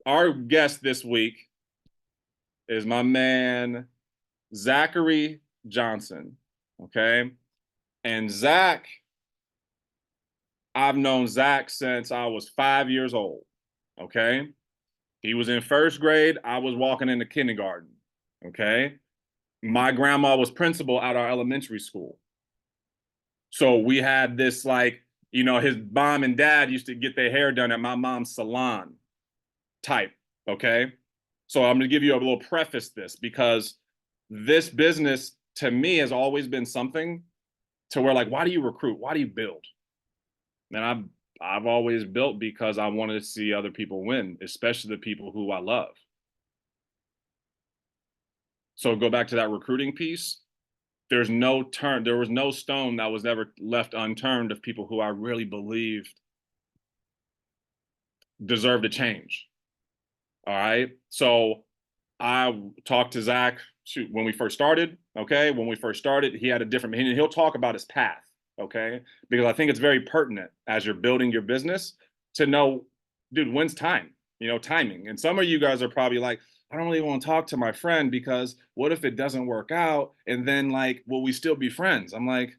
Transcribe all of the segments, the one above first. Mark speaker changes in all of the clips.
Speaker 1: our guest this week is my man Zachary Johnson. Okay. And Zach, I've known Zach since I was 5 years old. Okay. He was in first grade. I was walking into kindergarten. Okay. My grandma was principal at our elementary school. So we had this his mom and dad used to get their hair done at my mom's salon type. Okay. So I'm going to give you a little preface this because this business to me has always been something to where why do you recruit? Why do you build? And I've always built because I wanted to see other people win, especially the people who I love. So go back to that recruiting piece. There was no stone that was ever left unturned of people who I really believed deserved a change. All right. So I talked to Zach when we first started. Okay. When we first started, he had a different, he'll talk about his path. Okay. Because I think it's very pertinent as you're building your business to know, dude, when's time? Timing. And some of you guys are probably like, I don't really want to talk to my friend because what if it doesn't work out? And then will we still be friends? I'm like,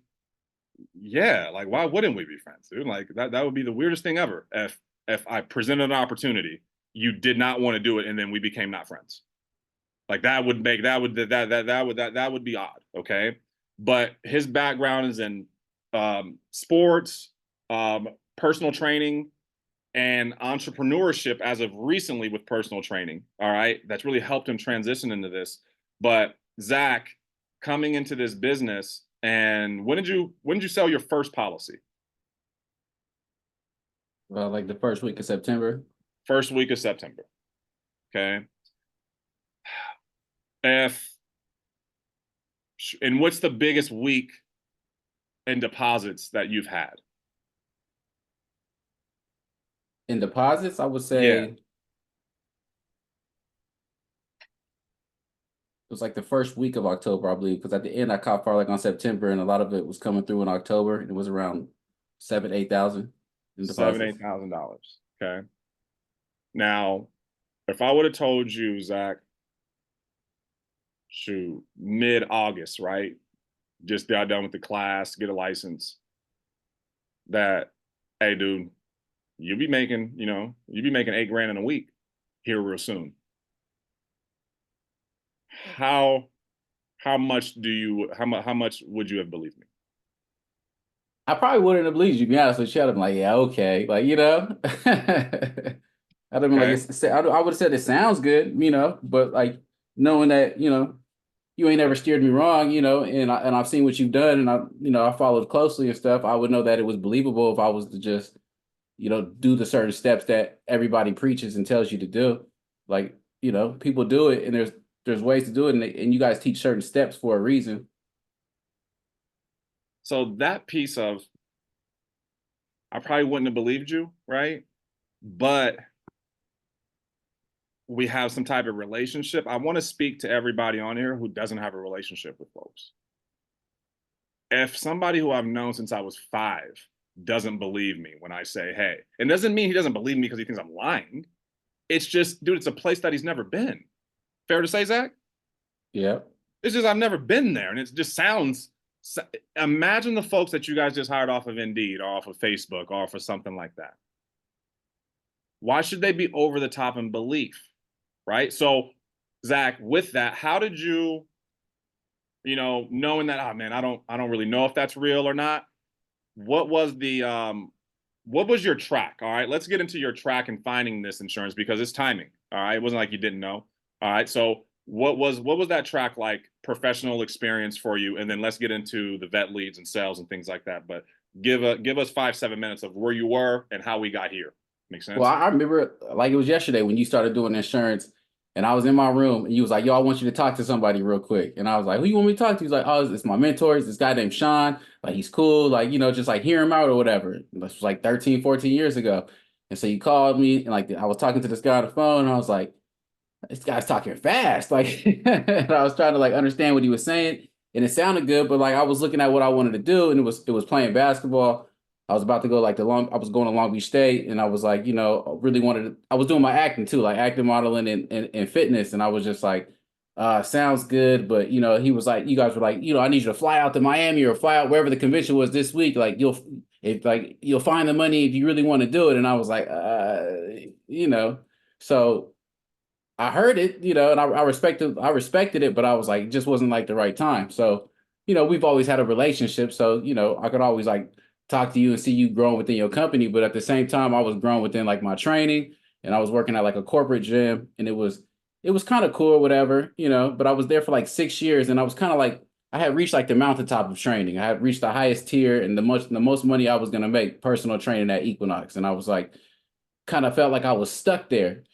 Speaker 1: yeah, why wouldn't we be friends, dude? That would be the weirdest thing ever if I presented an opportunity, you did not want to do it, and then we became not friends. That would be odd. Okay. But his background is in sports, personal training, and entrepreneurship as of recently with personal training. All right. That's really helped him transition into this. But Zach, coming into this business, and when did you sell your first policy?
Speaker 2: Like the first week of September.
Speaker 1: First week of September. Okay. If and what's the biggest week in deposits that you've had?
Speaker 2: In deposits, I would
Speaker 1: Yeah.
Speaker 2: say it was like the first week of October, I believe, because at the end I caught fire on September, and a lot of it was coming through in October, and it was around 7, 8 thousand in
Speaker 1: Seven,
Speaker 2: deposits.
Speaker 1: $8,000. Okay. Now, if I would have told you, Zach, shoot, mid-August, right? Just got done with the class, get a license, that, hey, dude, you'll be making 8 grand in a week here real soon. How how much would you have believed me?
Speaker 2: I probably wouldn't have believed you, to be honest with you. I'd have been like, yeah, okay, I'd have been like,
Speaker 1: Okay.
Speaker 2: I would have said it sounds good, but knowing that, you ain't ever steered me wrong, and I've seen what you've done, and I followed closely and stuff. I would know that it was believable if I was to just, do the certain steps that everybody preaches and tells you to do. People do it, and there's ways to do it, and you guys teach certain steps for a reason.
Speaker 1: So that piece of I probably wouldn't have believed you, right? But we have some type of relationship. I want to speak to everybody on here who doesn't have a relationship with folks. If somebody who I've known since I was 5 doesn't believe me when I say, hey, it doesn't mean he doesn't believe me because he thinks I'm lying. It's just, dude, it's a place that he's never been. Fair to say, Zach?
Speaker 2: Yeah.
Speaker 1: It's just I've never been there. And it just sounds, imagine the folks that you guys just hired off of Indeed or off of Facebook or off of something like that. Why should they be over the top in belief? Right. So, Zach, with that, how did you, knowing that, oh man, I don't really know if that's real or not. What was what was your track? All right, let's get into your track and finding this insurance because it's timing. All right, it wasn't like you didn't know. All right, so what was that track like, professional experience for you, and then let's get into the vet leads and sales and things like that. But give us 5-7 minutes of where you were and how we got here. Make
Speaker 2: Well,
Speaker 1: sense?
Speaker 2: I remember like it was yesterday when you started doing insurance, and I was in my room, and you was like, "Yo, I want you to talk to somebody real quick." And I was like, "Who you want me to talk to?" He's like, "Oh, it's my mentor. It's this guy named Sean. Like he's cool. Like just like hear him out or whatever." This was like 13, 14 years ago. And so you called me, and like I was talking to this guy on the phone, and I was like, "This guy's talking fast." Like, and I was trying to like understand what he was saying, and it sounded good, but like I was looking at what I wanted to do, and it was playing basketball. I was about to go like I was going to Long Beach State, and I was like, really I was doing my acting too, like acting, modeling, and fitness. And I was just like, sounds good. But, he was like, you guys were like, I need you to fly out to Miami or fly out wherever the convention was this week. Like, you'll find the money if you really want to do it. And I was like, so I heard it, and I respected it, but I was like, it just wasn't like the right time. So, we've always had a relationship. So, I could always like talk to you and see you growing within your company. But at the same time, I was growing within like my training, and I was working at like a corporate gym, and it was kind of cool or whatever, but I was there for like 6 years, and I was kind of like, I had reached like the mountaintop of training. I had reached the highest tier and the most money I was going to make personal training at Equinox. And I was like, kind of felt like I was stuck there.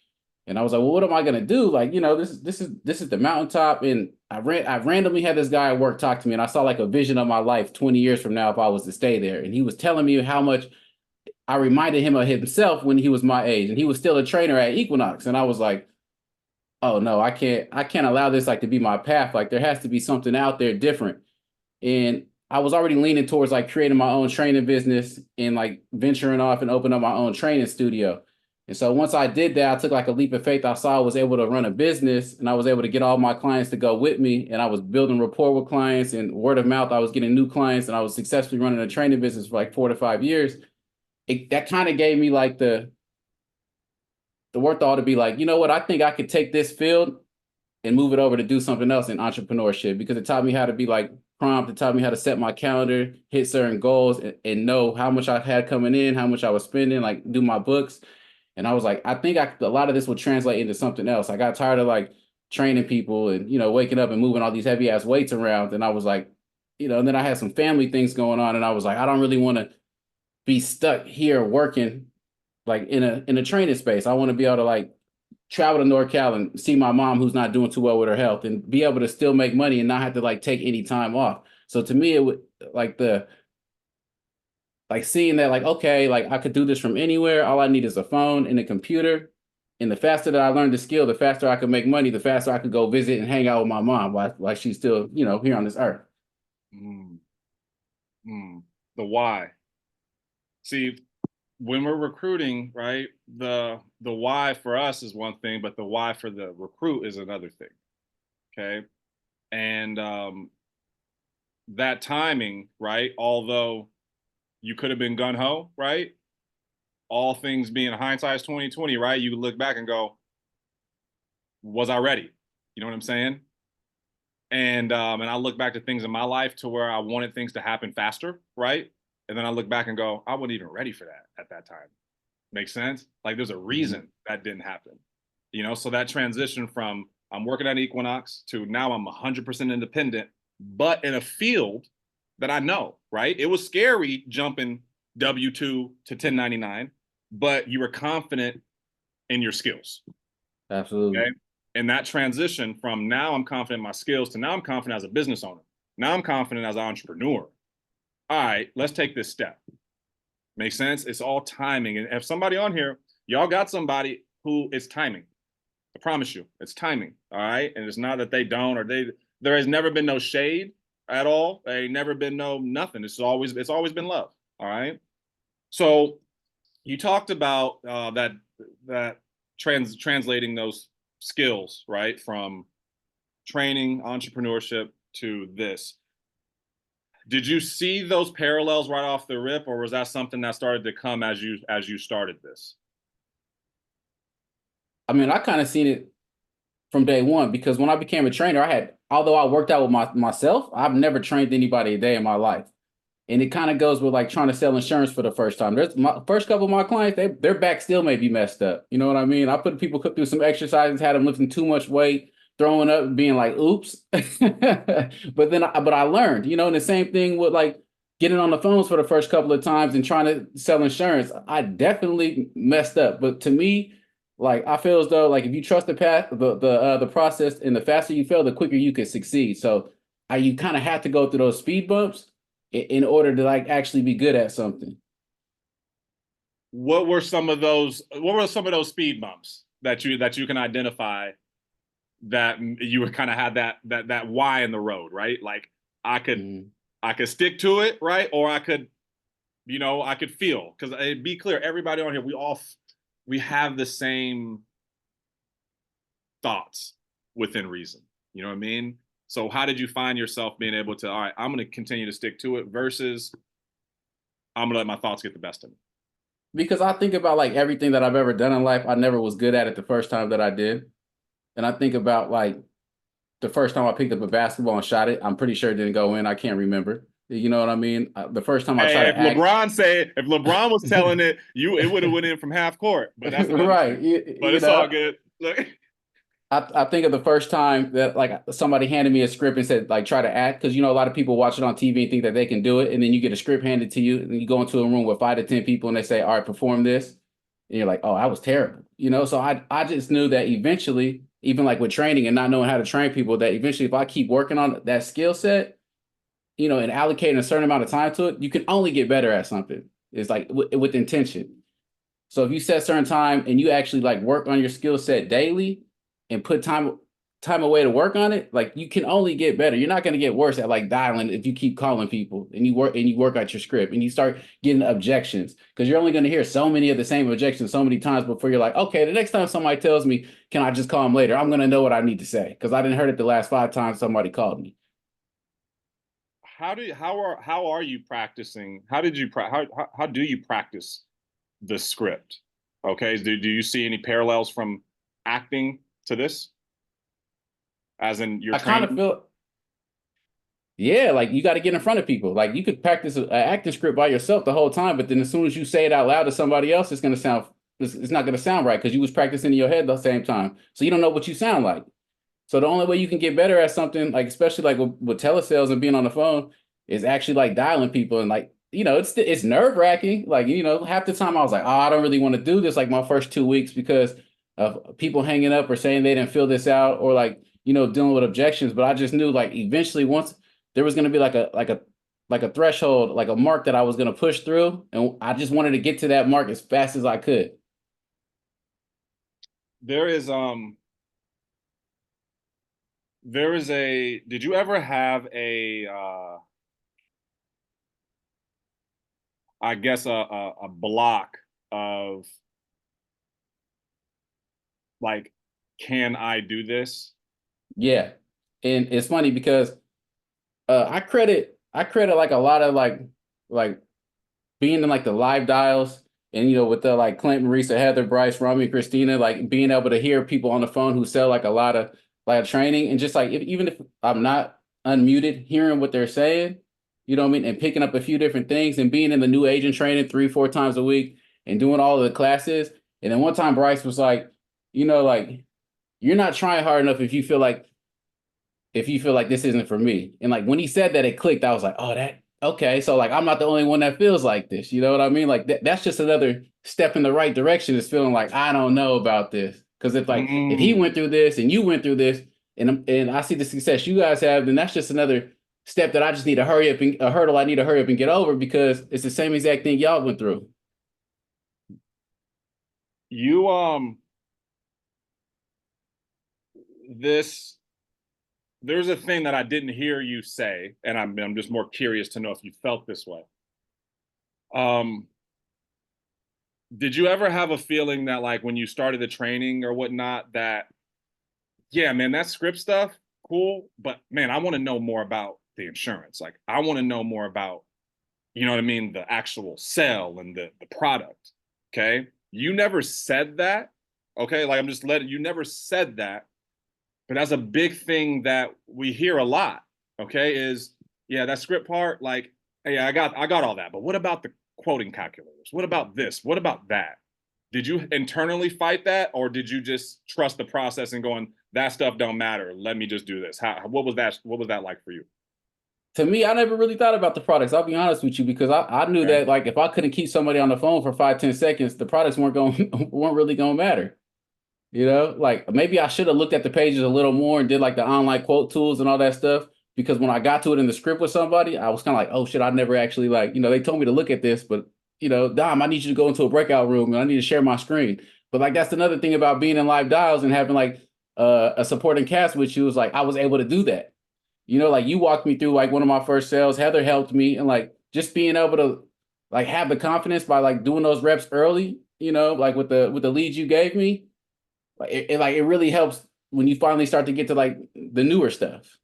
Speaker 2: And I was like, well, what am I gonna do? Like, this is the mountaintop. And I randomly had this guy at work talk to me, and I saw like a vision of my life 20 years from now if I was to stay there. And he was telling me how much I reminded him of himself when he was my age, and he was still a trainer at Equinox. And I was like, oh no, I can't allow this like to be my path. Like there has to be something out there different. And I was already leaning towards like creating my own training business and like venturing off and opening up my own training studio. And so once I did that, I took like a leap of faith. I saw I was able to run a business, and I was able to get all my clients to go with me. And I was building rapport with clients, and word of mouth, I was getting new clients, and I was successfully running a training business for like 4 to 5 years. That kind of gave me like the worth all to be like, you know what, I think I could take this field and move it over to do something else in entrepreneurship, because it taught me how to be like prompt. It taught me how to set my calendar, hit certain goals, and know how much I had coming in, how much I was spending, like do my books. And I was like, I think a lot of this will translate into something else. I got tired of like training people and, waking up and moving all these heavy ass weights around. And I was like, and then I had some family things going on, and I was like, I don't really want to be stuck here working like in a training space. I want to be able to like travel to NorCal and see my mom who's not doing too well with her health, and be able to still make money and not have to like take any time off. So to me, it would like seeing that like, okay, like I could do this from anywhere. All I need is a phone and a computer. And the faster that I learned the skill, the faster I could make money, the faster I could go visit and hang out with my mom while she's still, here on this earth.
Speaker 1: Mm, mm. The why. See, when we're recruiting, right, the why for us is one thing, but the why for the recruit is another thing. Okay. And that timing, right? Although you could have been gun ho, right? All things being hindsight's 2020, right? You look back and go, was I ready? You know what I'm saying? And I look back to things in my life to where I wanted things to happen faster, right? And then I look back and go, I wasn't even ready for that at that time. Makes sense? Like there's a
Speaker 2: Mhm.
Speaker 1: reason that didn't happen. So that transition from I'm working at Equinox to now I'm 100% independent, but in a field that I know, right? It was scary jumping W-2 to 1099, but you were confident in your skills.
Speaker 2: Absolutely.
Speaker 1: Okay. And that transition from now I'm confident in my skills to now I'm confident as a business owner. Now I'm confident as an entrepreneur. All right, let's take this step. Makes sense? It's all timing. And if somebody on here, y'all got somebody who it's timing. I promise you, it's timing. All right. And it's not that they don't, or there has never been no shade at all. There ain't never been no nothing. It's always been love. All right. So you talked about that translating those skills, right, from training, entrepreneurship to this. Did you see those parallels right off the rip, or was that something that started to come as you started this?
Speaker 2: I mean, I kind of seen it from day one, because when I became a trainer, although I worked out with myself, I've never trained anybody a day in my life. And it kind of goes with like trying to sell insurance for the first time. There's my first couple of my clients, their back still may be messed up. You know what I mean? I put people through some exercises, had them lifting too much weight, throwing up, being like, oops. But I learned, and the same thing with like getting on the phones for the first couple of times and trying to sell insurance. I definitely messed up. But to me, like I feel as though like if you trust the path, the process, and the faster you fail, the quicker you can succeed. So you kind of have to go through those speed bumps in order to like actually be good at something.
Speaker 1: What were some of those speed bumps that you can identify that you would kind of have that why in the road, right? Like I could
Speaker 2: Mm.
Speaker 1: I could stick to it, right? Or I could You know, I could feel, because be clear, everybody on here, we have the same thoughts within reason. You know what I mean? So how did you find yourself being able to, all right, I'm going to continue to stick to it versus I'm going to let my thoughts get the best of me?
Speaker 2: Because I think about like everything that I've ever done in life, I never was good at it the first time that I did. And I think about like the first time I picked up a basketball and shot it, I'm pretty sure it didn't go in. I can't remember. You know what I mean? The first time I tried
Speaker 1: Hey,
Speaker 2: to act,
Speaker 1: if LeBron was telling it, it would have went in from half court, but that's another
Speaker 2: right?
Speaker 1: thing.
Speaker 2: You,
Speaker 1: But
Speaker 2: you
Speaker 1: it's all
Speaker 2: know,
Speaker 1: good. Look,
Speaker 2: I think of the first time that like somebody handed me a script and said like try to act, because you know a lot of people watch it on TV and think that they can do it, and then you get a script handed to you and you go into a room with 5 to 10 people and they say, all right, perform this, and you're like, oh, I was terrible, you know. So I just knew that eventually, even like with training and not knowing how to train people, that eventually if I keep working on that skill set, you know, and allocating a certain amount of time to it, you can only get better at something. It's like with intention. So if you set certain time and you actually like work on your skill set daily and put time away to work on it, like you can only get better. You're not going to get worse at like dialing if you keep calling people and you work out your script and you start getting objections, because you're only going to hear so many of the same objections so many times before you're like, okay, the next time somebody tells me, can I just call them later? I'm going to know what I need to say because I didn't heard it the last 5 times somebody called me.
Speaker 1: how are you practicing? How do you practice the script? Okay, do you see any parallels from acting to this, as in your
Speaker 2: I kind of
Speaker 1: training?
Speaker 2: feel Yeah, like you got to get in front of people. Like you could practice an acting script by yourself the whole time, but then as soon as you say it out loud to somebody else, it's not gonna sound right because you was practicing in your head the same time. So you don't know what you sound like. So the only way you can get better at something, like especially like with telesales and being on the phone, is actually like dialing people and like it's nerve wracking. Like half the time I was like, oh, I don't really want to do this. Like my first 2 weeks because of people hanging up or saying they didn't fill this out or like dealing with objections. But I just knew like eventually once there was going to be like a threshold, like a mark that I was going to push through, and I just wanted to get to that mark as fast as I could.
Speaker 1: There is a did you ever have a I guess a block of like, can I do this?
Speaker 2: Yeah, and it's funny because I credit like a lot of like being in like the live dials and with the like Clint, Marisa, Heather, Bryce, Rami, Christina, like being able to hear people on the phone who sell like a lot of like training, and just like even if I'm not unmuted, hearing what they're saying, you know what I mean, and picking up a few different things and being in the new agent training 3, 4 times a week and doing all of the classes. And then one time Bryce was like, like you're not trying hard enough if you feel like this isn't for me. And like when he said that, it clicked. I was like, oh, that okay. So like I'm not the only one that feels like this. You know what I mean? Like that's just another step in the right direction. Is feeling like I don't know about this. Because if he went
Speaker 1: Mm.
Speaker 2: through this and you went through this, and I see the success you guys have, then that's just another step that I just need to hurry up and a hurdle I need to hurry up and get over because it's the same exact thing y'all went through.
Speaker 1: You this there's a thing that I didn't hear you say, and I'm just more curious to know if you felt this way. Um, did you ever have a feeling that like when you started the training or whatnot that, yeah, man, that script stuff, cool, but man, I want to know more about the insurance. Like I want to know more about, you know what I mean, the actual sell and the product. Okay. You never said that. Okay. Like I'm just letting you never said that. But that's a big thing that we hear a lot. Okay. Is yeah, that script part, like, hey, yeah, I got all that. But what about the quoting calculators? What about this? What about that? Did you internally fight that, or did you just trust the process and going, that stuff don't matter? Let me just do this. What was that? What was that like for you?
Speaker 2: To me, I never really thought about the products. I'll be honest with you because I knew
Speaker 1: Okay.
Speaker 2: that like if I couldn't keep somebody on the phone for 5, 10 seconds, the products weren't really gonna matter. Like maybe I should have looked at the pages a little more and did like the online quote tools and all that stuff. Because when I got to it in the script with somebody, I was kind of like, oh shit, I never actually like, they told me to look at this, but Dom, I need you to go into a breakout room and I need to share my screen. But like that's another thing about being in live dials and having like a supporting cast with you is like I was able to do that. Like you walked me through like one of my first sales. Heather helped me, and like just being able to like have the confidence by like doing those reps early, you know, like with the leads you gave me, like it really helps when you finally start to get to like the newer stuff.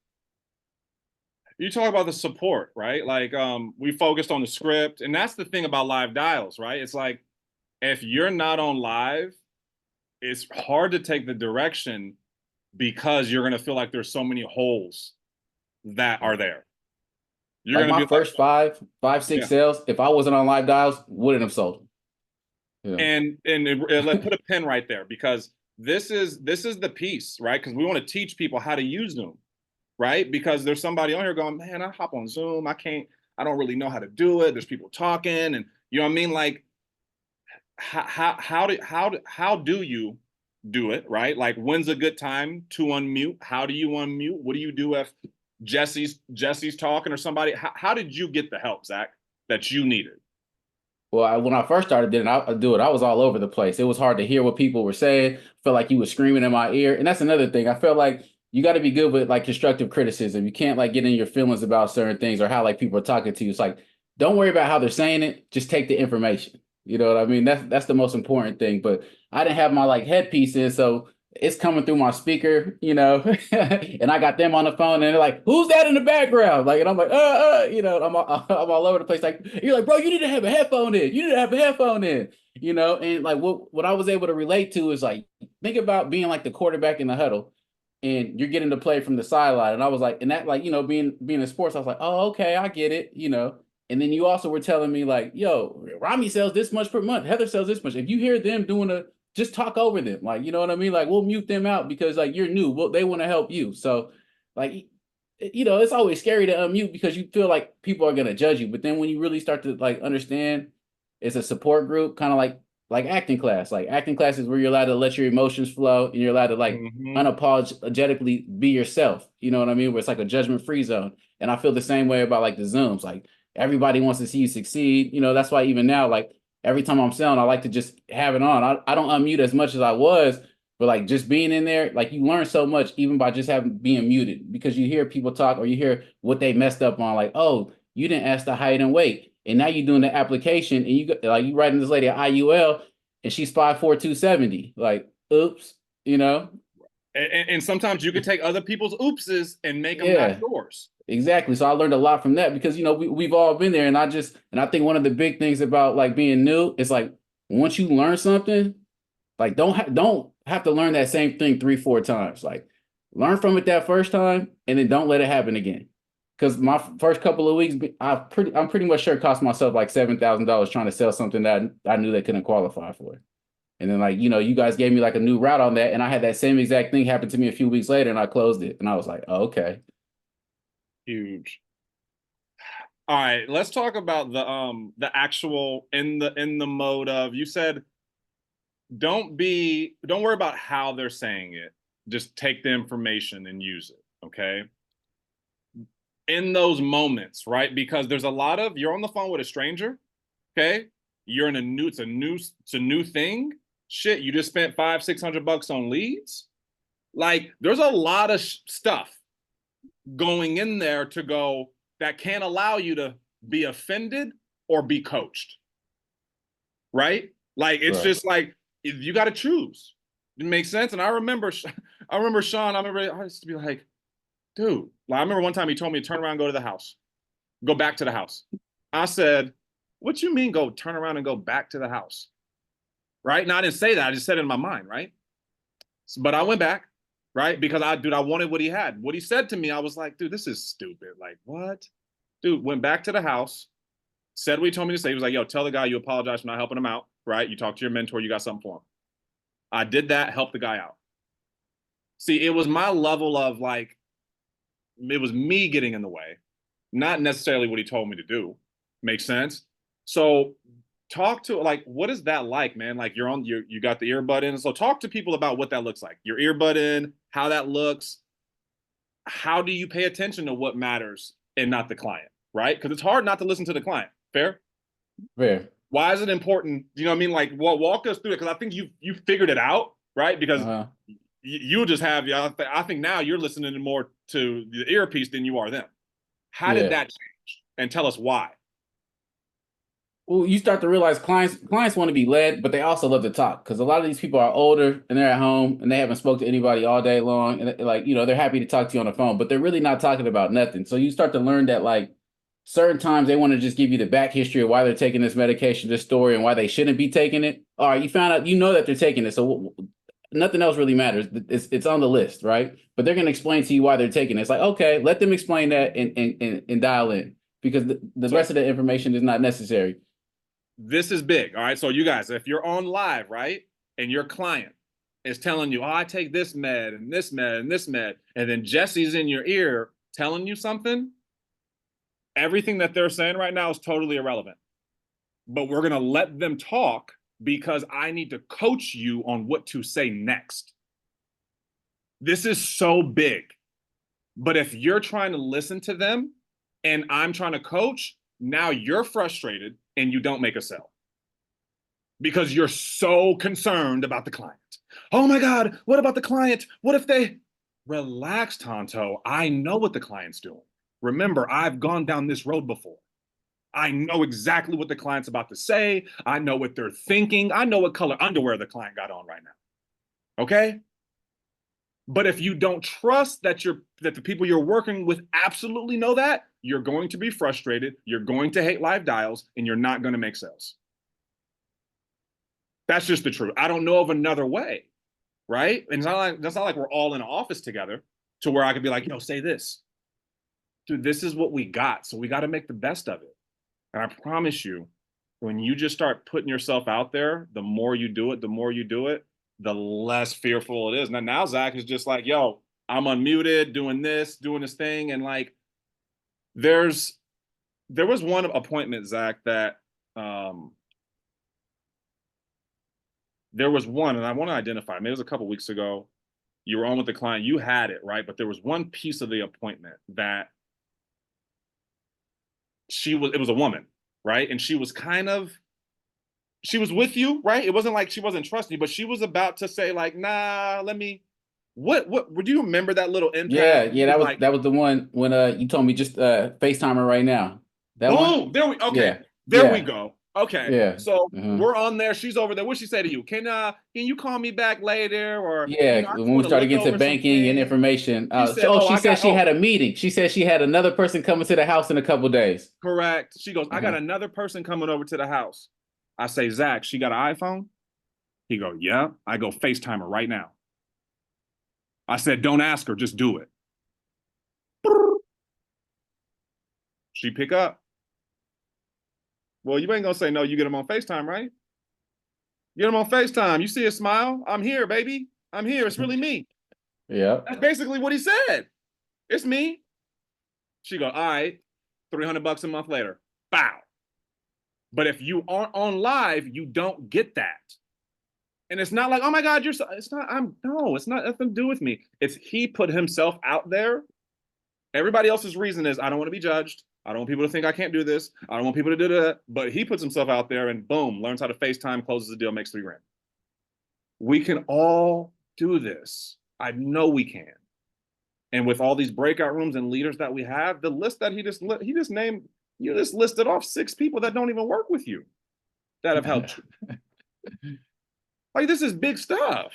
Speaker 1: You talk about the support, right? Like we focused on the script, and that's the thing about live dials, right? It's like if you're not on live, it's hard to take the direction because you're going to feel like there's so many holes that are there. You're
Speaker 2: Like
Speaker 1: going to
Speaker 2: my
Speaker 1: be like,
Speaker 2: first five, six
Speaker 1: yeah.
Speaker 2: sales, if I wasn't on live dials, wouldn't have sold them. Yeah.
Speaker 1: And let's put a pin right there because this is the piece, right? Because we want to teach people how to use Zoom, right? Because there's somebody on here going, man, I hop on Zoom, I don't really know how to do it. There's people talking, and you know what I mean. Like, how do you do it, right? Like, when's a good time to unmute? How do you unmute? What do you do if Jesse's talking or somebody? How did you get the help, Zach, that you needed?
Speaker 2: Well, when I first started doing it, I was all over the place. It was hard to hear what people were saying. Felt like you were screaming in my ear. And that's another thing. I felt like you got to be good with like constructive criticism. You can't like get in your feelings about certain things or how like people are talking to you. It's like, don't worry about how they're saying it. Just take the information. You know what I mean? That's the most important thing. But I didn't have my like headpiece in, so it's coming through my speaker, you know, and I got them on the phone and they're like, who's that in the background? Like, and I'm like, you know, I'm all over the place. Like, you're like, bro, you need to have a headphone in. You need to have a headphone in, you know? And like, what I was able to relate to is like, think about being like the quarterback in the huddle and you're getting to play from the sideline. And I was like, and that like, you know, being in sports, I was like, oh, okay, I get it, you know? And then you also were telling me like, yo, Rami sells this much per month. Heather sells this much. If you hear them doing just talk over them. Like, you know what I mean? Like, we'll mute them out because like you're new. Well, they want to help you. So like, you know, it's always scary to unmute because you feel like people are going to judge you. But then when you really start to like understand it's a support group, kind of like acting class. Like acting class is where you're allowed to let your emotions flow and you're allowed to like
Speaker 1: Mm-hmm.
Speaker 2: unapologetically be yourself. You know what I mean? Where it's like a judgment free zone. And I feel the same way about like the Zooms. Like everybody wants to see you succeed. You know, that's why even now, like every time I'm selling, I like to just have it on. I don't unmute as much as I was, but like just being in there, like you learn so much even by just having being muted because you hear people talk or you hear what they messed up on. Like, oh, you didn't ask the height and weight, and now you're doing the application, and you got like you writing this lady at IUL, and she's 5'4", 270. Like, oops, you know.
Speaker 1: And sometimes you could take other people's oopses and make them not
Speaker 2: Yeah.
Speaker 1: yours.
Speaker 2: Exactly. So I learned a lot from that because you know we've all been there, and I think one of the big things about like being new is like once you learn something, like don't have to learn that same thing 3, 4 times. Like learn from it that first time, and then don't let it happen again. Because my first couple of weeks, I'm pretty much sure it cost myself like $7,000 trying to sell something that I knew they couldn't qualify for. And then like you know you guys gave me like a new route on that, and I had that same exact thing happen to me a few weeks later, and I closed it, and I was like, oh, okay.
Speaker 1: Huge. All right, let's talk about the actual in the mode of you said don't worry about how they're saying it. Just take the information and use it, okay? In those moments, right? Because there's a lot of you're on the phone with a stranger, okay? You're in a new it's a new thing. Shit, you just spent 500-600 bucks on leads. Like there's a lot of stuff going in there to go that can't allow you to be offended or be coached, right? Like it's
Speaker 2: Right.
Speaker 1: just like you got to choose. It makes sense. And I remember Sean. I used to be like, dude. Like, I remember one time he told me to turn around, and go to the house, go back to the house. I said, "What you mean, go turn around and go back to the house?" Right? And I didn't say that. I just said it in my mind, right? But I went back, right? Because I wanted what he had. What he said to me, I was like, dude, this is stupid. Like, what? Dude, went back to the house, said what he told me to say. He was like, yo, tell the guy you apologize for not helping him out, right? You talked to your mentor, you got something for him. I did that, helped the guy out. See, it was my level of like, it was me getting in the way, not necessarily what he told me to do. Makes sense? So talk to like what is that like, man? Like you got the earbud in. So talk to people about what that looks like. Your earbud in, how that looks. How do you pay attention to what matters and not the client, right? Because it's hard not to listen to the client. Fair?
Speaker 2: Fair.
Speaker 1: Why is it important? You know what I mean? Like, walk us through it because I think you figured it out, right? Because
Speaker 2: Uh-huh.
Speaker 1: you just have. I think now you're listening more to the earpiece than you are them. How did
Speaker 2: Yeah.
Speaker 1: that change? And tell us why.
Speaker 2: Well, you start to realize clients want to be led, but they also love to talk because a lot of these people are older and they're at home and they haven't spoke to anybody all day long, and like they're happy to talk to you on the phone, but they're really not talking about nothing. So you start to learn that like certain times they want to just give you the back history of why they're taking this medication, this story, and why they shouldn't be taking it. All right, you found out, that they're taking it, so nothing else really matters. It's on the list, right? But they're going to explain to you why they're taking it. It's like, okay, let them explain that and dial in because the
Speaker 1: So
Speaker 2: rest of the information is not necessary.
Speaker 1: this is big. All right. So you guys, if you're on live, right, and your client is telling you, oh, I take this med and this med and this med, and then Jesse's in your ear telling you something, everything that they're saying right now is totally irrelevant. But we're going to let them talk because I need to coach you on what to say next. This is so big. But if you're trying to listen to them and I'm trying to coach, now you're frustrated and you don't make a sale because you're so concerned about the client. Oh my God, what about the client? What if they relax, Tonto? I know what the client's doing. Remember, I've gone down this road before. I know exactly what the client's about to say. I know what they're thinking. I know what color underwear the client got on right now. Okay? But if you don't trust that the people you're working with absolutely know that, you're going to be frustrated, you're going to hate live dials, and you're not going to make sales. That's just the truth. I don't know of another way, right? And that's not like we're all in an office together to where I could be like, say this. Dude, this is what we got. So we got to make the best of it. And I promise you, when you just start putting yourself out there, the more you do it, the less fearful it is. Now Zach is just like, yo, I'm unmuted, doing this thing. And like, there was one appointment, Zach, that there was one, and I want to identify, maybe it was a couple weeks ago. You were on with the client, you had it, right? But there was one piece of the appointment that it was a woman, right? And she was with you, right? It wasn't like she wasn't trusting you, but she was about to say like, nah, what, would you remember that little
Speaker 2: Yeah,
Speaker 1: impasse?
Speaker 2: yeah, that was the one when you told me just FaceTime her right now. That one?
Speaker 1: Boom, okay,
Speaker 2: Yeah,
Speaker 1: there we
Speaker 2: yeah,
Speaker 1: go. Okay,
Speaker 2: yeah.
Speaker 1: so
Speaker 2: Uh-huh.
Speaker 1: we're on there. She's over there. What'd she say to you? Can you call me back later? Or,
Speaker 2: Yeah,
Speaker 1: I just
Speaker 2: when we
Speaker 1: want to
Speaker 2: started
Speaker 1: look
Speaker 2: getting to
Speaker 1: over some
Speaker 2: banking and
Speaker 1: things.
Speaker 2: information,
Speaker 1: She said, oh,
Speaker 2: she
Speaker 1: I
Speaker 2: said
Speaker 1: got,
Speaker 2: she had a meeting. She said she had another person coming to the house in a couple days.
Speaker 1: correct. She goes, I got
Speaker 2: Uh-huh.
Speaker 1: another person coming over to the house. I say, Zach, she got an iPhone? He go, yeah. I go, FaceTime her right now. I said, don't ask her, just do it. She pick up. Well, you ain't gonna say no. You get him on FaceTime, right? Get him on FaceTime. You see a smile? I'm here, baby. I'm here. It's really me.
Speaker 2: Yeah.
Speaker 1: That's basically what he said. It's me. She go, all right, $300 a month later. Bow. But if you aren't on live, you don't get that. And it's not like, oh my God, it's not, no, it's not nothing to do with me. It's he put himself out there. Everybody else's reason is, I don't want to be judged. I don't want people to think I can't do this. I don't want people to do that. But he puts himself out there and boom, learns how to FaceTime, closes the deal, makes $3 grand. We can all do this. I know we can. And with all these breakout rooms and leaders that we have, the list that he just named, you just listed off 6 people that don't even work with you that have helped you. Like, this is big stuff,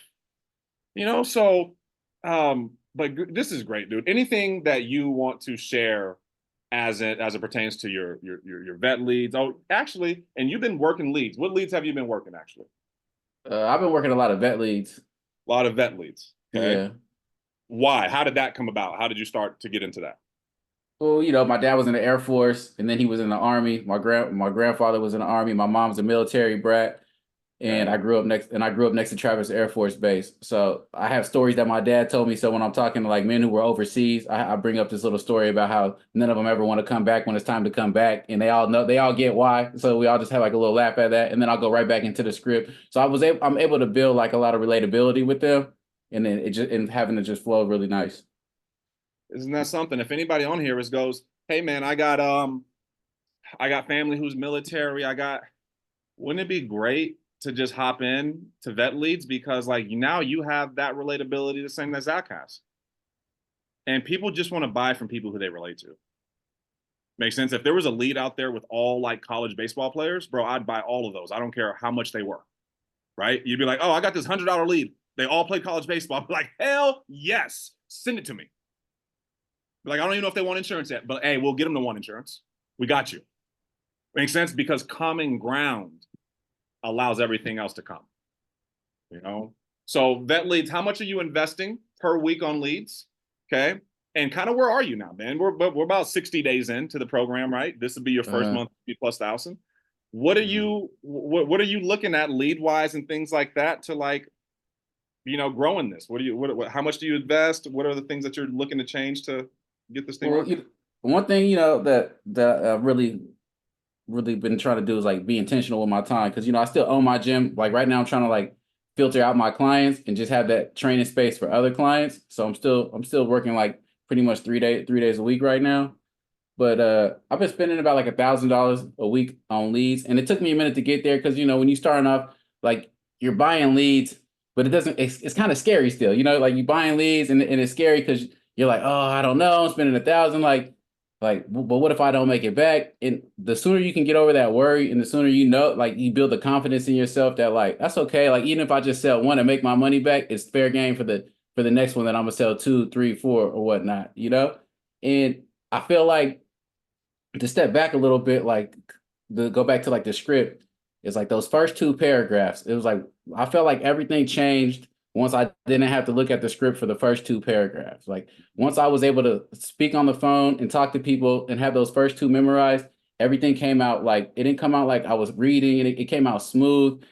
Speaker 1: So, but this is great, dude. Anything that you want to share as it pertains to your vet leads? Oh, actually, and you've been working leads. What leads have you been working actually?
Speaker 2: I've been working a lot of vet leads.
Speaker 1: A lot of vet leads. Okay.
Speaker 2: Yeah.
Speaker 1: Why? How did that come about? How did you start to get into that?
Speaker 2: Well, my dad was in the Air Force and then he was in the Army. My grandfather was in the Army. My mom's a military brat. And
Speaker 1: Okay.
Speaker 2: I grew up next to Travis Air Force Base. So I have stories that my dad told me. So when I'm talking to like men who were overseas, I bring up this little story about how none of them ever want to come back when it's time to come back, and they all get why. So we all just have like a little laugh at that, and then I'll go right back into the script. So I'm able to build like a lot of relatability with them, and then and having it just flow really nice.
Speaker 1: Isn't that something? If anybody on here goes, hey man, I got family who's military. Wouldn't it be great to just hop in to vet leads, because like now you have that relatability the same that Zach has. And people just want to buy from people who they relate to. Makes sense. If there was a lead out there with all like college baseball players, bro, I'd buy all of those. I don't care how much they were. Right? You'd be like, oh, I got this $100 lead. They all play college baseball. I'm like, hell yes, send it to me. Like, I don't even know if they want insurance yet, but hey, we'll get them to want insurance. We got you. Makes sense, because common ground allows everything else to come. You know, so vet leads. How much are you investing per week on leads? Okay, and kind of where are you now, man? We're about 60 days into the program, right? This would be your first month, +1,000. What are you what are you looking at lead wise and things like that to like, you know, growing this? How much do you invest? What are the things that you're looking to change to get this thing
Speaker 2: Well,
Speaker 1: running?
Speaker 2: one thing, that really been trying to do is like be intentional with my time, because I still own my gym. Like right now I'm trying to like filter out my clients and just have that training space for other clients. So I'm still working like pretty much 3 days a week right now. But I've been spending about like $1,000 a week on leads, and it took me a minute to get there, because when you starting off, like you're buying leads, but it doesn't. It's kind of scary still. Like you buying leads, and it's scary because you're like, oh, I don't know, I'm spending 1,000, but what if I don't make it back? And the sooner you can get over that worry, and the sooner like you build the confidence in yourself that like that's okay. Like even if I just sell one and make my money back, it's fair game for the next one that I'm gonna sell 2, 3, 4 or whatnot. And I feel like, to step back a little bit, like to go back to like the script, it's like those first 2 paragraphs. It was like I felt like everything changed once I didn't have to look at the script for the first 2 paragraphs. Like once I was able to speak on the phone and talk to people and have those first 2 memorized, everything came out like it didn't come out like I was reading, and it came out smooth,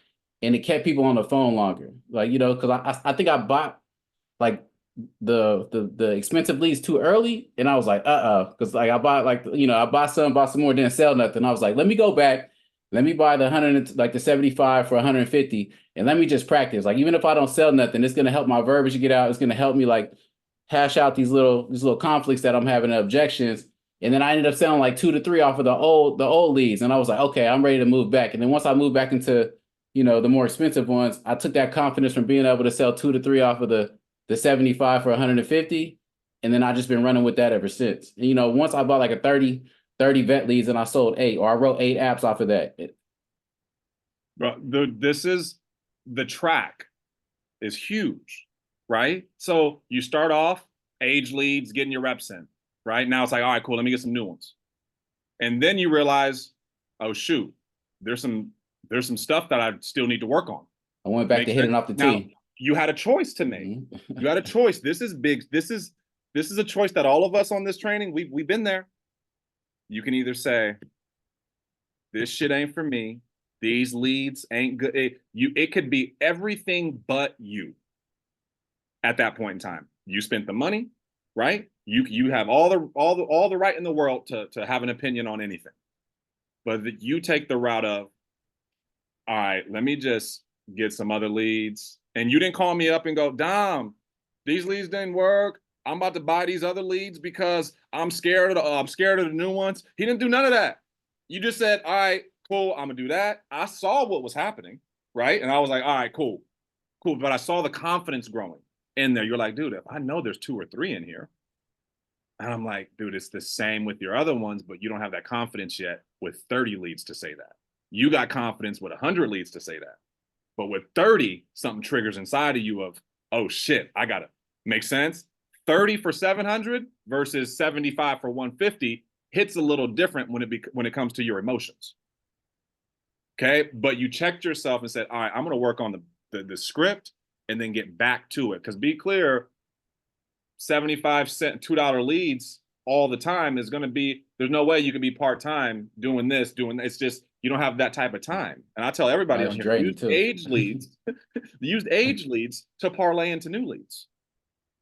Speaker 2: and it kept people on the phone longer. Like because I think I bought like the expensive leads too early, and I was like, because like I bought like I bought some more, didn't sell nothing. I was like, let me go back, let me buy the 100, like the 75 for 150, and let me just practice. Like even if I don't sell nothing, it's gonna help my verbiage to get out. It's gonna help me like hash out these little conflicts that I'm having, objections. And then I ended up selling like 2 to 3 off of the old leads, and I was like, okay, I'm ready to move back. And then once I moved back into the more expensive ones, I took that confidence from being able to sell 2 to 3 off of the 75 for 150. And then I just been running with that ever since. And, once I bought like a 30 vet leads, and I sold 8, or I wrote 8 apps off of that.
Speaker 1: Bro, this is the track is huge, right? So you start off age leads, getting your reps in, right? Now it's like, all right, cool, let me get some new ones. And then you realize, oh shoot, there's some stuff that I still need to work on.
Speaker 2: I went back to hitting off the tee.
Speaker 1: You had a choice to make. You had a choice. This is big. This is a choice that all of us on this training, we've been there. You can either say, this shit ain't for me. These leads ain't good. It could be everything but you. At that point in time, you spent the money, right? You have all the right in the world to have an opinion on anything, but you take the route of, all right, let me just get some other leads. And you didn't call me up and go, Dom, these leads didn't work. I'm about to buy these other leads because I'm scared of the new ones. He didn't do none of that. You just said, all right, cool, I'm gonna do that. I saw what was happening, right? And I was like, all right, cool. But I saw the confidence growing in there. You're like, dude, if I know there's 2 or 3 in here. And I'm like, dude, it's the same with your other ones, but you don't have that confidence yet with 30 leads to say that. You got confidence with 100 leads to say that. But with 30, something triggers inside of you of, oh shit, I gotta make sense. 30 for 700 versus 75 for 150 hits a little different when it comes to your emotions. Okay, but you checked yourself and said, all right, I'm gonna work on the script and then get back to it. Because be clear, 75-cent $2 leads all the time is gonna be, there's no way you can be part-time doing this. It's just, you don't have that type of time. And I tell everybody else, use age leads, use age leads to parlay into new leads.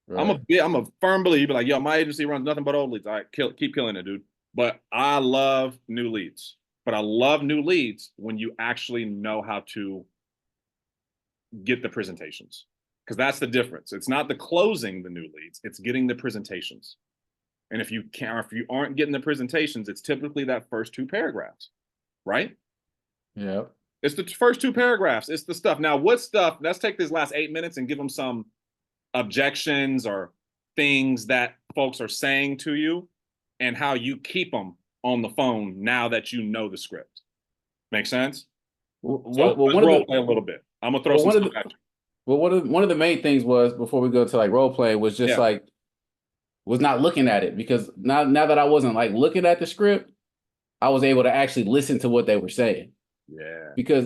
Speaker 1: Right. I'm a firm believer, like, yo, my agency runs nothing but old leads. All right, keep killing it, dude. But I love new leads. But I love new leads when you actually know how to get the presentations. Because that's the difference. It's not the closing the new leads, it's getting the presentations. And if you aren't getting the presentations, it's typically that first 2 paragraphs, right?
Speaker 2: Yeah.
Speaker 1: It's the first 2 paragraphs. It's the stuff. Now, what stuff? Let's take this last 8 minutes and give them some objections or things that folks are saying to you and how you keep them on the phone now that you know the script. Make sense? So
Speaker 2: Well,
Speaker 1: let's role play a little bit. I'm gonna throw
Speaker 2: well,
Speaker 1: some
Speaker 2: one of
Speaker 1: stuff
Speaker 2: the,
Speaker 1: at you.
Speaker 2: well, one of the main things was before we go to like role play was just
Speaker 1: Yeah.
Speaker 2: like was not looking at it because now that I wasn't like looking at the script, I was able to actually listen to what they were saying.
Speaker 1: Yeah.
Speaker 2: Because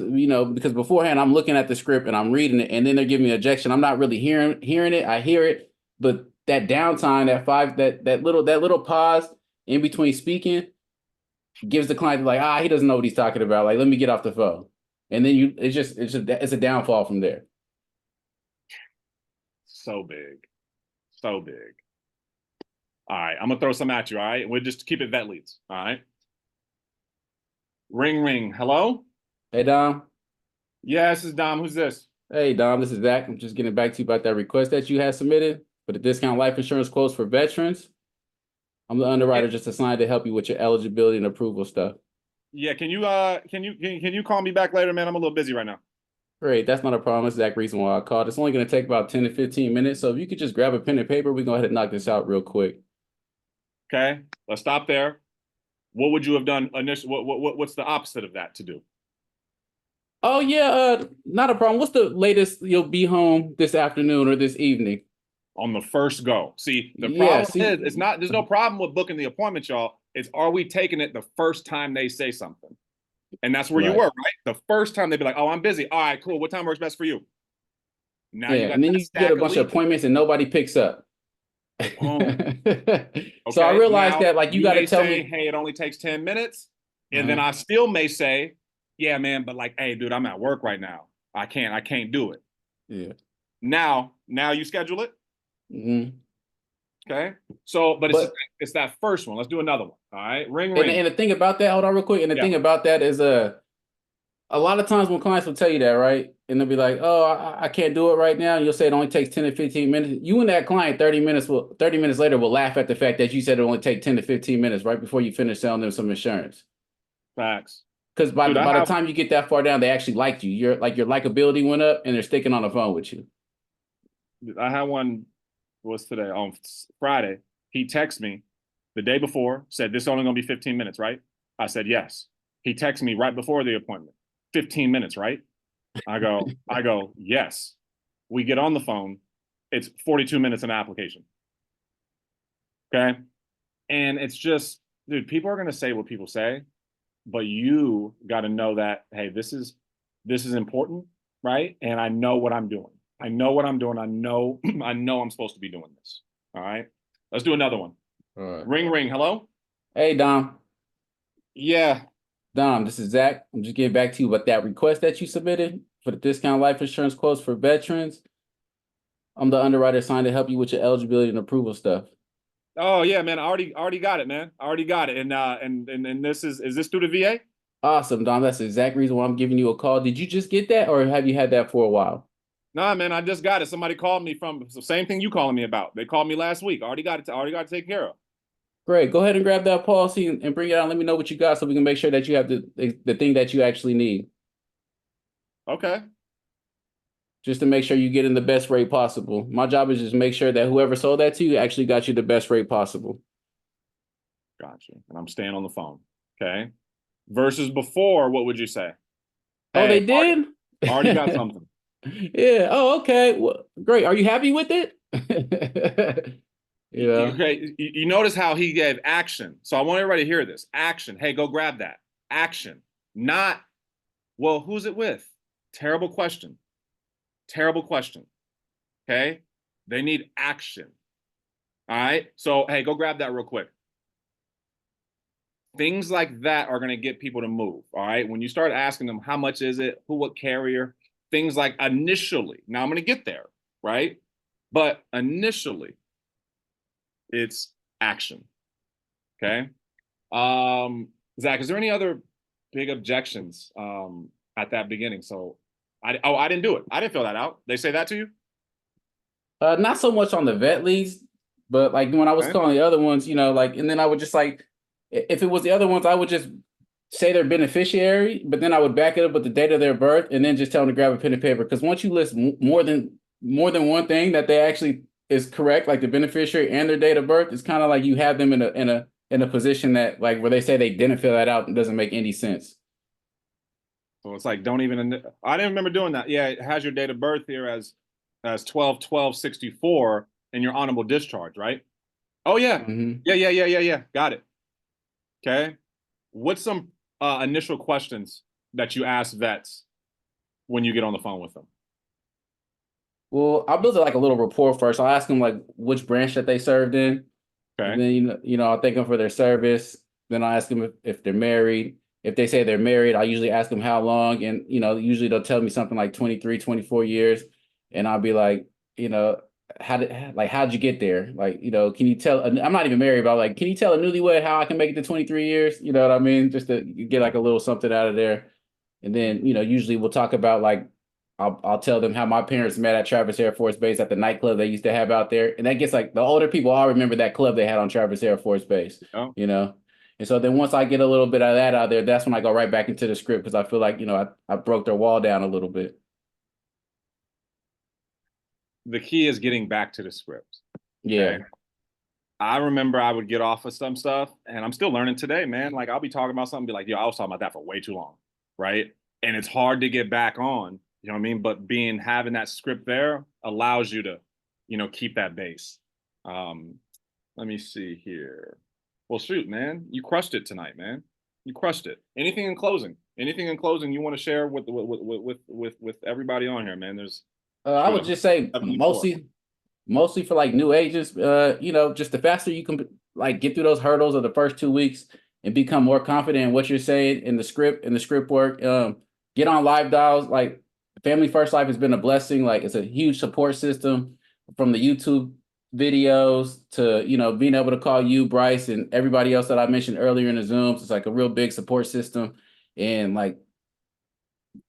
Speaker 2: beforehand I'm looking at the script and I'm reading it and then they're giving me an objection. I'm not really hearing it. I hear it, but that downtime, that little pause in between speaking gives the client like, he doesn't know what he's talking about. Like, let me get off the phone. And then it's a downfall from there.
Speaker 1: So big. So big. All right. I'm gonna throw some at you. All right. We'll just keep it vet leads. All right. Ring ring. Hello?
Speaker 2: Hey Dom.
Speaker 1: Yeah, this is Dom. Who's this?
Speaker 2: Hey Dom, this is Zach. I'm just getting back to you about that request that you had submitted for the discount life insurance quotes for veterans. I'm the underwriter just assigned to help you with your eligibility and approval stuff.
Speaker 1: Yeah, can you call me back later, man? I'm a little busy right now.
Speaker 2: Great, that's not a problem. That's the exact reason why I called. It's only going to take about 10 to 15 minutes. So if you could just grab a pen and paper, we can go ahead and knock this out real quick.
Speaker 1: Okay, let's stop there. What would you have done initially? What's the opposite of that to do?
Speaker 2: Oh yeah, not a problem. What's the latest you'll be home this afternoon or this evening?
Speaker 1: On the first go. See, the
Speaker 2: Yeah,
Speaker 1: problem
Speaker 2: see,
Speaker 1: is there's no problem with booking the appointment, y'all. It's are we taking it the first time they say something? And that's where you
Speaker 2: right.
Speaker 1: were, right? The first time they'd be like, oh, I'm busy. All right, cool. What time works best for you? Now
Speaker 2: Yeah,
Speaker 1: you got
Speaker 2: and then
Speaker 1: that
Speaker 2: you get a
Speaker 1: stack of
Speaker 2: bunch of
Speaker 1: leads.
Speaker 2: appointments and nobody picks up.
Speaker 1: Boom.
Speaker 2: So I
Speaker 1: Okay.
Speaker 2: realized
Speaker 1: Now
Speaker 2: that like you
Speaker 1: you
Speaker 2: got to
Speaker 1: may
Speaker 2: tell
Speaker 1: say,
Speaker 2: me.
Speaker 1: hey, it only takes 10 minutes. And then
Speaker 2: Uh-huh.
Speaker 1: I still may say, yeah, man, but like, hey, dude, I'm at work right now. I can't do it.
Speaker 2: Yeah.
Speaker 1: Now you schedule it.
Speaker 2: Hmm.
Speaker 1: Okay. So, but
Speaker 2: But
Speaker 1: it's that first one. Let's do another one. All right. Ring
Speaker 2: and
Speaker 1: ring.
Speaker 2: and the thing about that, hold on real quick. And the
Speaker 1: Yeah.
Speaker 2: thing about that is a lot of times when clients will tell you that, right? And they'll be like, oh, I can't do it right now. And you'll say it only takes 10 to 15 minutes. You and that client 30 minutes later will laugh at the fact that you said it only take 10 to 15 minutes right before you finish selling them some insurance.
Speaker 1: Facts.
Speaker 2: Because by
Speaker 1: Dude,
Speaker 2: the,
Speaker 1: I
Speaker 2: by the
Speaker 1: have
Speaker 2: time you get that far down, they actually liked you. Your likability went up and they're sticking on the phone with you.
Speaker 1: I had one, what's today? On Friday. He texted me the day before, said this is only gonna be 15 minutes, right? I said yes. He texted me right before the appointment. 15 minutes, right? I go, yes. We get on the phone. It's 42 minutes in the application. Okay. And it's just, dude, people are gonna say what people say, but you got to know that, hey, this is important, right? And I know what I'm doing. I know what I'm doing. I know I know I'm supposed to be doing this. All right. Let's do another one.
Speaker 2: All right.
Speaker 1: Ring ring. Hello?
Speaker 2: Hey, Dom.
Speaker 1: Yeah.
Speaker 2: Dom, this is Zach. I'm just getting back to you about that request that you submitted for the discount life insurance quotes for veterans. I'm the underwriter assigned to help you with your eligibility and approval stuff.
Speaker 1: Oh yeah, man. I already got it, man. I already got it. And this is this through the VA?
Speaker 2: Awesome, Dom. That's the exact reason why I'm giving you a call. Did you just get that or have you had that for a while?
Speaker 1: Nah, man, I just got it. Somebody called me from the same thing you calling me about. They called me last week. I already got it. Already got it taken care of.
Speaker 2: Great. Go ahead and grab that policy and bring it out. Let me know what you got so we can make sure that you have the thing that you actually need.
Speaker 1: Okay.
Speaker 2: Just to make sure you get in the best rate possible. My job is just make sure that whoever sold that to you actually got you the best rate possible.
Speaker 1: Gotcha. And I'm staying on the phone. Okay. Versus before, what would you say?
Speaker 2: Oh, they
Speaker 1: Hey,
Speaker 2: did?
Speaker 1: already got something.
Speaker 2: Yeah. Oh, okay. Well, great. Are you happy with it? Yeah.
Speaker 1: Okay. You notice how he gave action. So I want everybody to hear this. Action. Hey, go grab that. Action. Not, well, who's it with? Terrible question. Terrible question. Okay. They need action. All right. So, hey, go grab that real quick. Things like that are going to get people to move. All right. When you start asking them, how much is it? Who, what carrier? Things like initially. Now I'm going to get there. Right. But initially, it's action. Okay. Zach, is there any other big objections at that beginning? So I didn't do it. I didn't fill that out. They say that to you?
Speaker 2: Not so much on the vet leads, but like when I was
Speaker 1: Okay.
Speaker 2: calling the other ones, and then I would just like, if it was the other ones, I would just say their beneficiary, but then I would back it up with the date of their birth, and then just tell them to grab a pen and paper. Because once you list more than one thing that they actually is correct, like the beneficiary and their date of birth, it's kind of like you have them in a in a position that like where they say they didn't fill that out, it doesn't make any sense.
Speaker 1: So it's like, don't even, I didn't remember doing that. Yeah, it has your date of birth here as 12/12/64 and your honorable discharge, right? Oh yeah.
Speaker 2: Hmm.
Speaker 1: Yeah. Got it. Okay. What's some initial questions that you ask vets when you get on the phone with them?
Speaker 2: Well, I'll build like a little rapport first. I'll ask them like which branch that they served in, and
Speaker 1: Okay.
Speaker 2: then I'll thank them for their service. Then I'll ask them if they're married. If they say they're married, I usually ask them how long, and usually they'll tell me something like 23, 24 years, and I'll be like, you know, how'd you get there? Like, can you tell? I'm not even married, but I'm like, can you tell a newlywed how I can make it to 23 years? You know what I mean? Just to get like a little something out of there, and then usually we'll talk about like I'll tell them how my parents met at Travis Air Force Base at the nightclub they used to have out there. And that gets like the older people all remember that club they had on Travis Air Force Base,
Speaker 1: Oh,
Speaker 2: you know? And so then once I get a little bit of that out there, that's when I go right back into the script because I feel like, I broke their wall down a little bit.
Speaker 1: the key is getting back to the script.
Speaker 2: Yeah.
Speaker 1: Okay. I remember I would get off of some stuff, and I'm still learning today, man. Like I'll be talking about something, be like, yo, I was talking about that for way too long, right? And it's hard to get back on, you know what I mean? But having that script there allows you to, keep that base. Um, let me see here. Well, shoot, man, you crushed it tonight, man. You crushed it. Anything in closing? Anything in closing you want to share with everybody on here, man? There's
Speaker 2: I
Speaker 1: shoot,
Speaker 2: would just say
Speaker 1: 74.
Speaker 2: mostly for like new agents, just the faster you can like get through those hurdles of the first 2 weeks and become more confident in what you're saying in the script work. Get on live dials. Like Family First Life has been a blessing. Like it's a huge support system from the YouTube videos to, being able to call you, Bryce, and everybody else that I mentioned earlier in the Zooms. It's like a real big support system. And like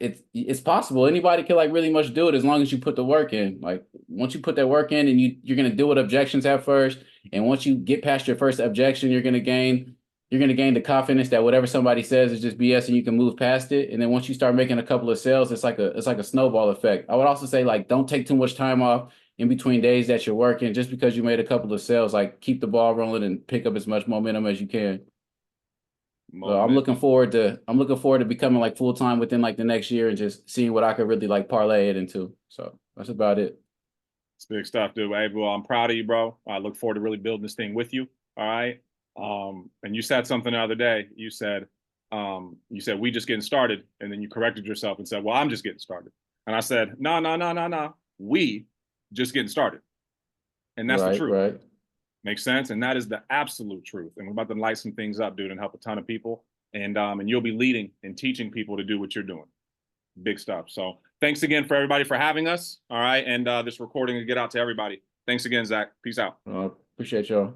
Speaker 2: it's possible. Anybody can like really much do it as long as you put the work in. Like once you put that work in and you're gonna deal with objections at first. And once you get past your first objection, you're gonna gain the confidence that whatever somebody says is just BS and you can move past it. And then once you start making a couple of sales, it's like a snowball effect. I would also say like don't take too much time off in between days that you're working just because you made a couple of sales. Like keep the ball rolling and pick up as much momentum as you can. So
Speaker 1: Momentum.
Speaker 2: I'm looking forward to becoming like full time within like the next year and just seeing what I could really like parlay it into. So that's about it.
Speaker 1: It's big stuff, dude. Hey, well, I'm proud of you, bro. I look forward to really building this thing with you. All right. And you said something the other day. You said we just getting started, and then you corrected yourself and said, "Well, I'm just getting started." And I said, "No, no, no, no, no. We just getting started." And that's the
Speaker 2: Right,
Speaker 1: truth.
Speaker 2: right.
Speaker 1: Makes sense. And that is the absolute truth. And we're about to light some things up, dude, and help a ton of people. And you'll be leading and teaching people to do what you're doing. Big stuff. So thanks again for everybody for having us. All right. And this recording will get out to everybody. Thanks again, Zach. Peace out.
Speaker 2: Appreciate y'all.